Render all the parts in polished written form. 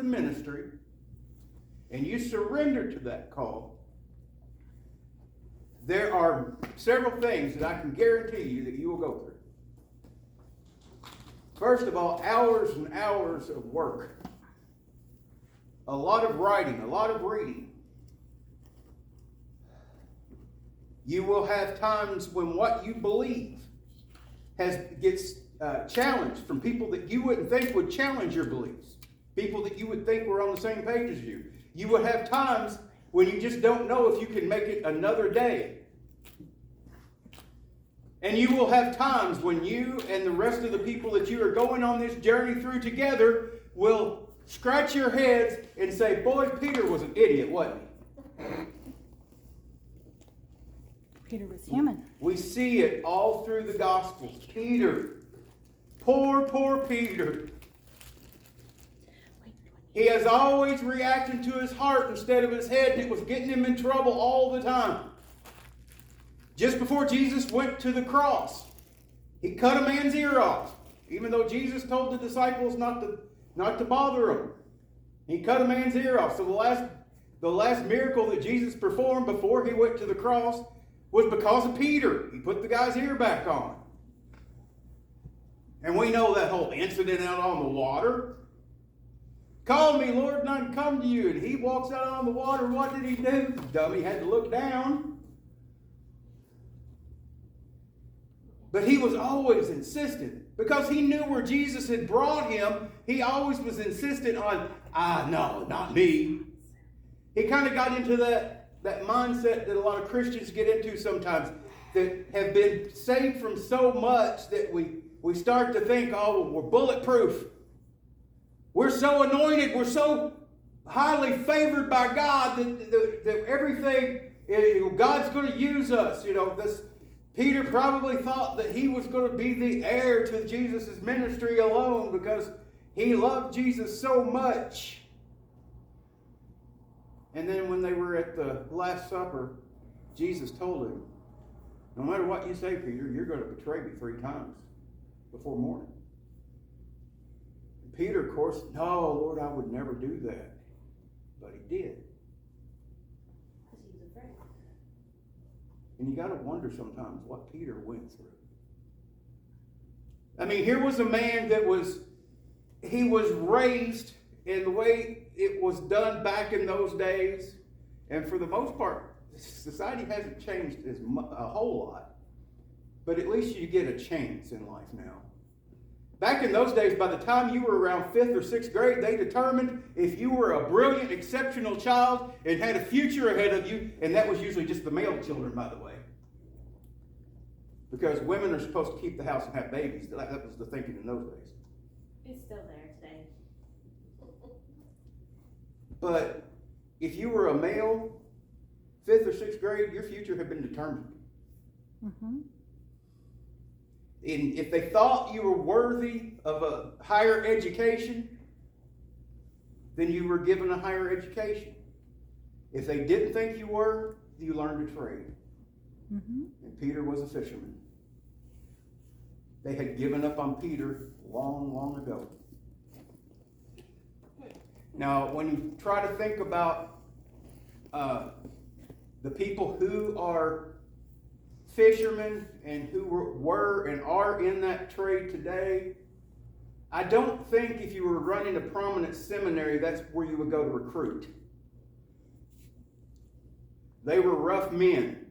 the ministry and you surrender to that call, there are several things that I can guarantee you that you will go through. First of all, hours and hours of work. A lot of writing, a lot of reading. You will have times when what you believe gets challenged from people that you wouldn't think would challenge your beliefs. People that you would think were on the same page as you. You will have times when you just don't know if you can make it another day. And you will have times when you and the rest of the people that you are going on this journey through together will scratch your heads and say, boy, Peter was an idiot, wasn't he? Peter was human. We see it all through the Gospels. Peter. Poor Peter. He has always reacted to his heart instead of his head, and it was getting him in trouble all the time. Just before Jesus went to the cross, he cut a man's ear off, even though Jesus told the disciples not to bother him. He cut a man's ear off. So the last miracle that Jesus performed before he went to the cross was because of Peter. He put the guy's ear back on. And we know that whole incident out on the water. Call me, Lord, and I can come to you. And he walks out on the water. What did he do? The dummy had to look down. But he was always insistent. Because he knew where Jesus had brought him, he always was insistent on, no, not me. He kind of got into that mindset that a lot of Christians get into sometimes, that have been saved from so much that we start to think, we're bulletproof. We're so anointed. We're so highly favored by God that everything, God's going to use us. Peter probably thought that he was going to be the heir to Jesus' ministry alone because he loved Jesus so much. And then when they were at the Last Supper, Jesus told him, no matter what you say, Peter, you're going to betray me 3 times before morning. And Peter, of course, no, Lord, I would never do that. But he did. Because he was afraid. And you got to wonder sometimes what Peter went through. I mean, here was a man that was raised in the way it was done back in those days. And for the most part, society hasn't changed a whole lot. But at least you get a chance in life now. Back in those days, by the time you were around 5th or 6th grade, they determined if you were a brilliant, exceptional child and had a future ahead of you, and that was usually just the male children, by the way. Because women are supposed to keep the house and have babies. That was the thinking in those days. It's still there today. But if you were a male, 5th or 6th grade, your future had been determined. Mm-hmm. And if they thought you were worthy of a higher education, then you were given a higher education. If they didn't think you were, you learned a trade. Mm-hmm. And Peter was a fisherman. They had given up on Peter long, long ago. Now, when you try to think about the people who are fishermen and who were and are in that trade today, I don't think if you were running a prominent seminary, that's where you would go to recruit. They were rough men.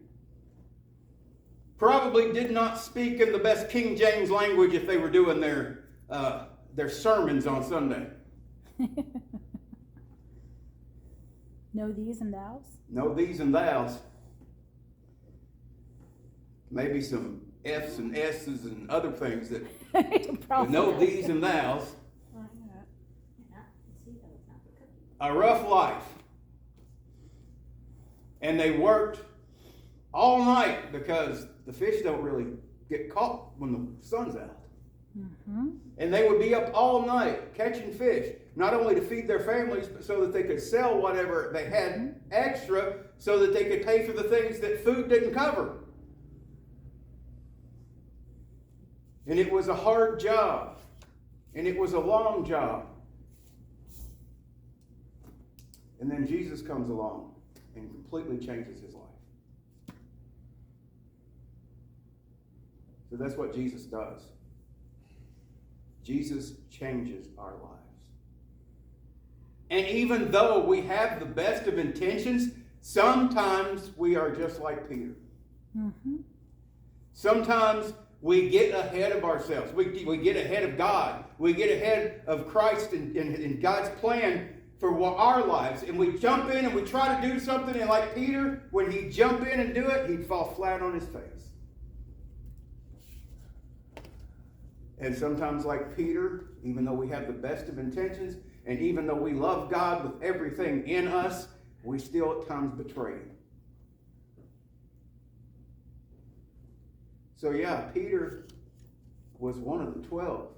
Probably did not speak in the best King James language if they were doing their sermons on Sunday. Know these and thous? Know these and thous. Maybe some F's and S's and other things that know these and thous. A rough life. And they worked all night because the fish don't really get caught when the sun's out. Mm-hmm. And they would be up all night catching fish, not only to feed their families, but so that they could sell whatever they had extra so that they could pay for the things that food didn't cover. And it was a hard job. And it was a long job. And then Jesus comes along and completely changes his life. So that's what Jesus does. Jesus changes our lives. And even though we have the best of intentions, sometimes we are just like Peter. Mm-hmm. Sometimes we get ahead of ourselves. We get ahead of God. We get ahead of Christ and God's plan for our lives. And we jump in and we try to do something. And like Peter, when he'd jump in and do it, he'd fall flat on his face. And sometimes like Peter, even though we have the best of intentions, and even though we love God with everything in us, we still at times betray him. So yeah, Peter was one of the 12.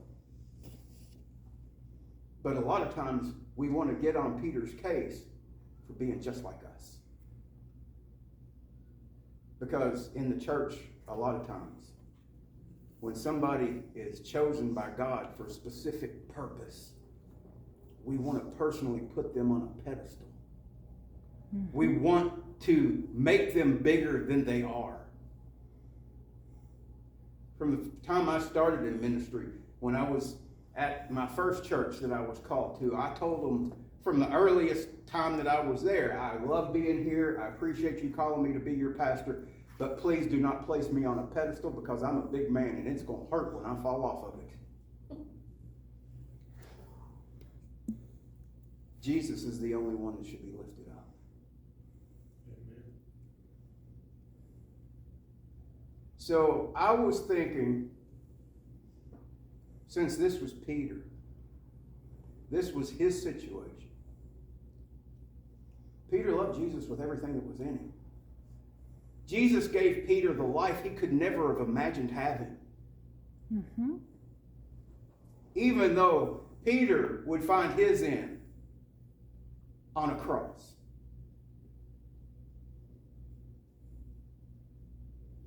But a lot of times we want to get on Peter's case for being just like us. Because in the church, a lot of times, when somebody is chosen by God for a specific purpose, we want to personally put them on a pedestal. Mm-hmm. We want to make them bigger than they are. From the time I started in ministry, when I was at my first church that I was called to, I told them from the earliest time that I was there, I love being here. I appreciate you calling me to be your pastor, but please do not place me on a pedestal because I'm a big man and it's going to hurt when I fall off of it. Jesus is the only one that should be lifted up. Amen. So I was thinking, since this was Peter, this was his situation. Peter loved Jesus with everything that was in him. Jesus gave Peter the life he could never have imagined having. Mm-hmm. Even though Peter would find his end on a cross,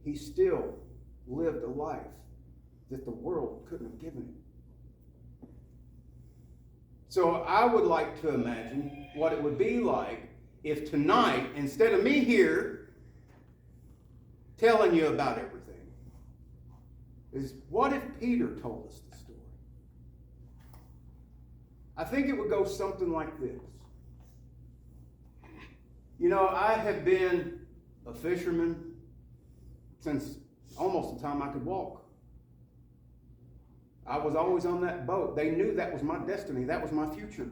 he still lived a life that the world couldn't have given him. So I would like to imagine what it would be like if tonight, instead of me here telling you about everything, is what if Peter told us the story? I think it would go something like this. You know, I have been a fisherman since almost the time I could walk. I was always on that boat. They knew that was my destiny. That was my future.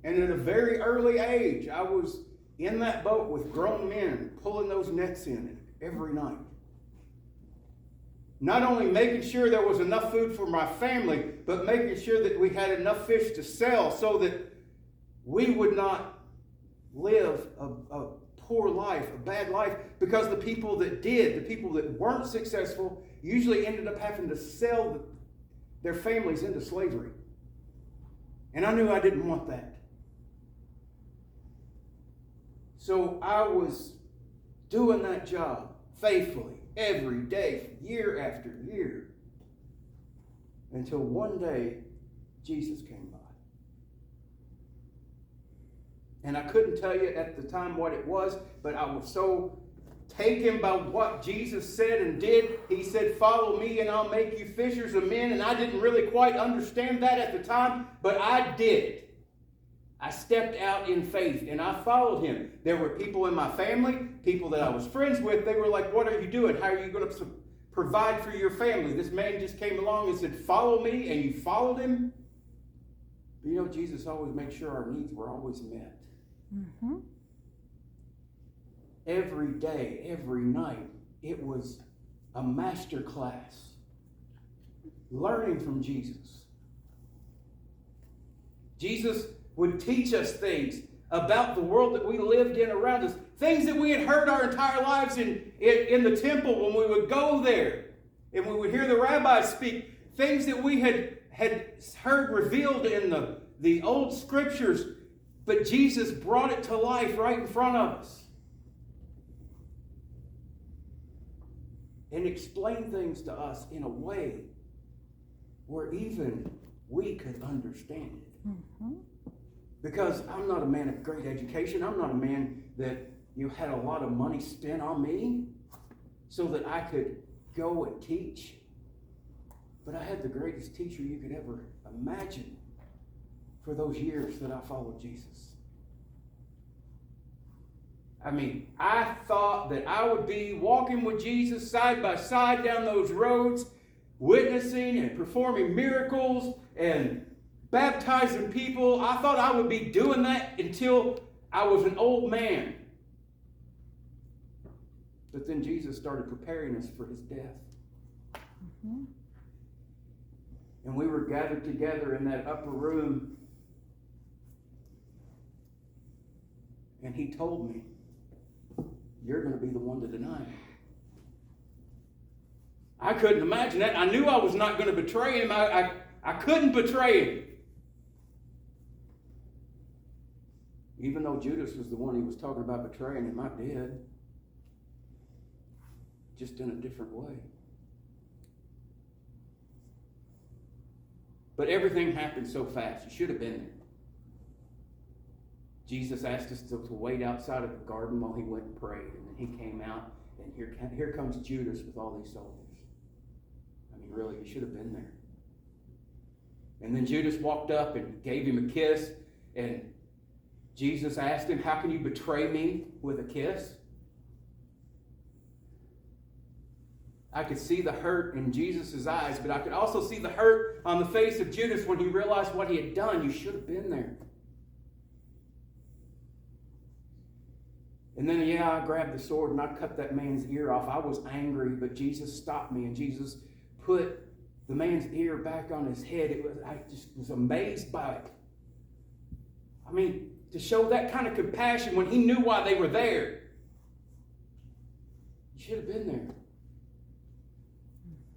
And at a very early age, I was in that boat with grown men pulling those nets in every night. Not only making sure there was enough food for my family, but making sure that we had enough fish to sell so that we would not live a poor life, a bad life, because the people that did, the people that weren't successful, usually ended up having to sell their families into slavery. And I knew I didn't want that. So I was doing that job faithfully every day, year after year, until one day Jesus came by. And I couldn't tell you at the time what it was, but I was so taken by what Jesus said and did. He said, "Follow me and I'll make you fishers of men." And I didn't really quite understand that at the time, but I did. I stepped out in faith and I followed him. There were people in my family, people that I was friends with. They were like, "What are you doing? How are you going to provide for your family?" This man just came along and said, "Follow me," and you followed him. But you know, Jesus always made sure our needs were always met. Mm-hmm. Every day, every night, it was a master class. Learning from Jesus. Jesus would teach us things about the world that we lived in around us. Things that we had heard our entire lives in the temple when we would go there. And we would hear the rabbis speak. Things that we had heard revealed in the old scriptures. But Jesus brought it to life right in front of us. And explained things to us in a way where even we could understand it. Mm-hmm. Because I'm not a man of great education. I'm not a man that had a lot of money spent on me so that I could go and teach. But I had the greatest teacher you could ever imagine for those years that I followed Jesus. I mean, I thought that I would be walking with Jesus side by side down those roads, witnessing and performing miracles and baptizing people. I thought I would be doing that until I was an old man. But then Jesus started preparing us for his death. Mm-hmm. And we were gathered together in that upper room. And he told me, you're going to be the one to deny him. I couldn't imagine that. I knew I was not going to betray him. I couldn't betray him. Even though Judas was the one he was talking about betraying him, I did. Just in a different way. But everything happened so fast. You should have been there. Jesus asked us to wait outside of the garden while he went and prayed. And then he came out, and here comes Judas with all these soldiers. I mean, really, you should have been there. And then Judas walked up and gave him a kiss. And Jesus asked him, how can you betray me with a kiss? I could see the hurt in Jesus' eyes, but I could also see the hurt on the face of Judas when he realized what he had done. You should have been there. And then, I grabbed the sword and I cut that man's ear off. I was angry, but Jesus stopped me and Jesus put the man's ear back on his head. I just was amazed by it. I mean, to show that kind of compassion when he knew why they were there. You should have been there.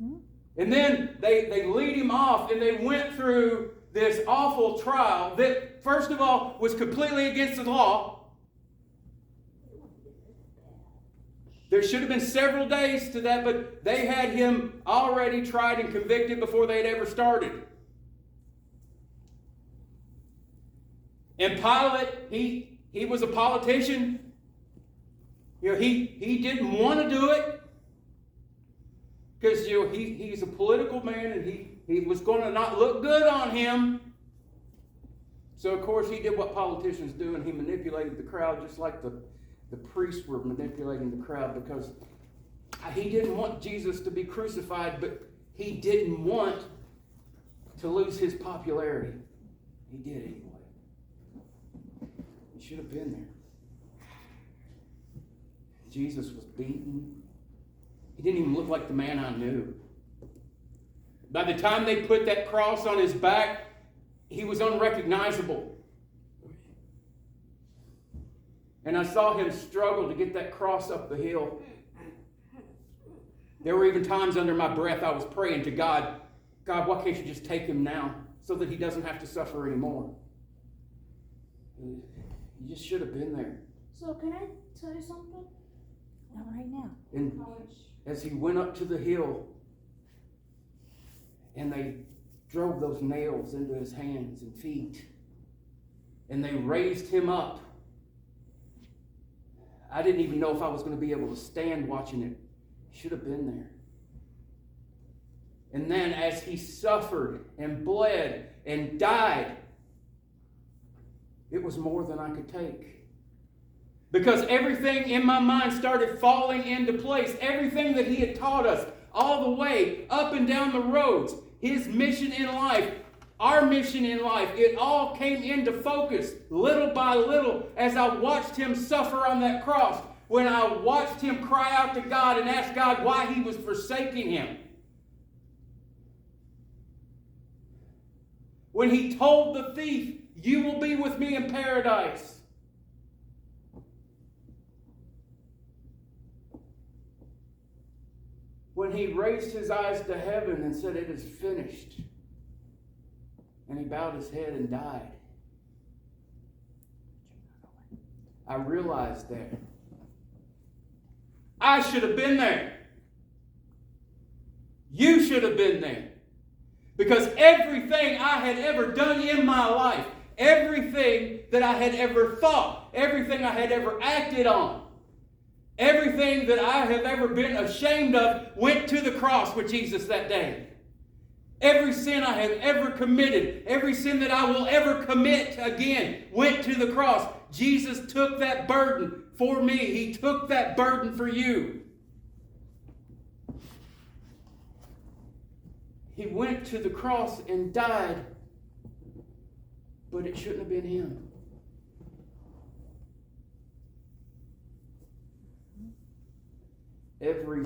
Mm-hmm. And then they lead him off and they went through this awful trial that, first of all, was completely against the law. There should have been several days to that, but they had him already tried and convicted before they had ever started. And Pilate, he was a politician. He didn't want to do it because he's a political man and he was going to not look good on him. So of course he did what politicians do and he manipulated the crowd just like the priests were manipulating the crowd, because he didn't want Jesus to be crucified, but he didn't want to lose his popularity. He did anyway. He should have been there. Jesus was beaten. He didn't even look like the man I knew. By the time they put that cross on his back, he was unrecognizable. And I saw him struggle to get that cross up the hill. There were even times under my breath I was praying to God, God, why can't you just take him now so that he doesn't have to suffer anymore? You just should have been there. So can I tell you something? Not right now. And as he went up to the hill and they drove those nails into his hands and feet and they raised him up, I didn't even know if I was going to be able to stand watching it. Should have been there. And then as he suffered and bled and died, it was more than I could take. Because everything in my mind started falling into place. Everything that he had taught us all the way up and down the roads. His mission in life, our mission in life, it all came into focus little by little as I watched him suffer on that cross. When I watched him cry out to God and ask God why he was forsaking him. When he told the thief, you will be with me in paradise. When he raised his eyes to heaven and said, it is finished. And he bowed his head and died. I realized that I should have been there. You should have been there. Because everything I had ever done in my life, everything that I had ever thought, everything I had ever acted on, everything that I have ever been ashamed of went to the cross with Jesus that day. Every sin I have ever committed, every sin that I will ever commit again, went to the cross. Jesus took that burden for me. He took that burden for you. He went to the cross and died, but it shouldn't have been him. Every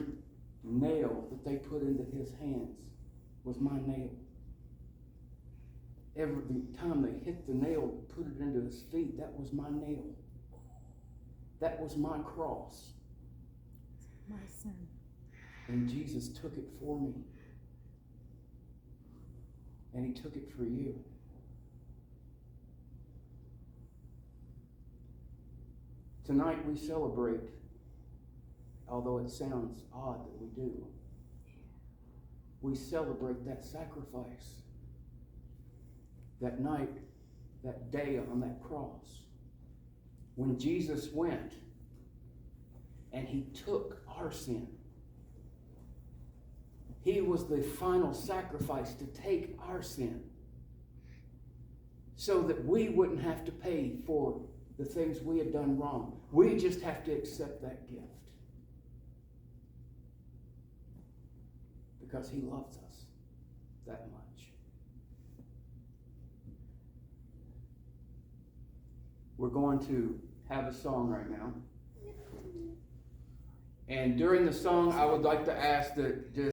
nail that they put into his hands was my nail. Every time they hit the nail, put it into his feet, that was my nail. That was my cross. My sin. And Jesus took it for me. And he took it for you. Tonight we celebrate, although it sounds odd that we do, we celebrate that sacrifice. That night, that day on that cross, when Jesus went and he took our sin. He was the final sacrifice to take our sin so that we wouldn't have to pay for the things we had done wrong. We just have to accept that gift because he loves us that much. We're going to have a song right now. And during the song, I would like to ask that just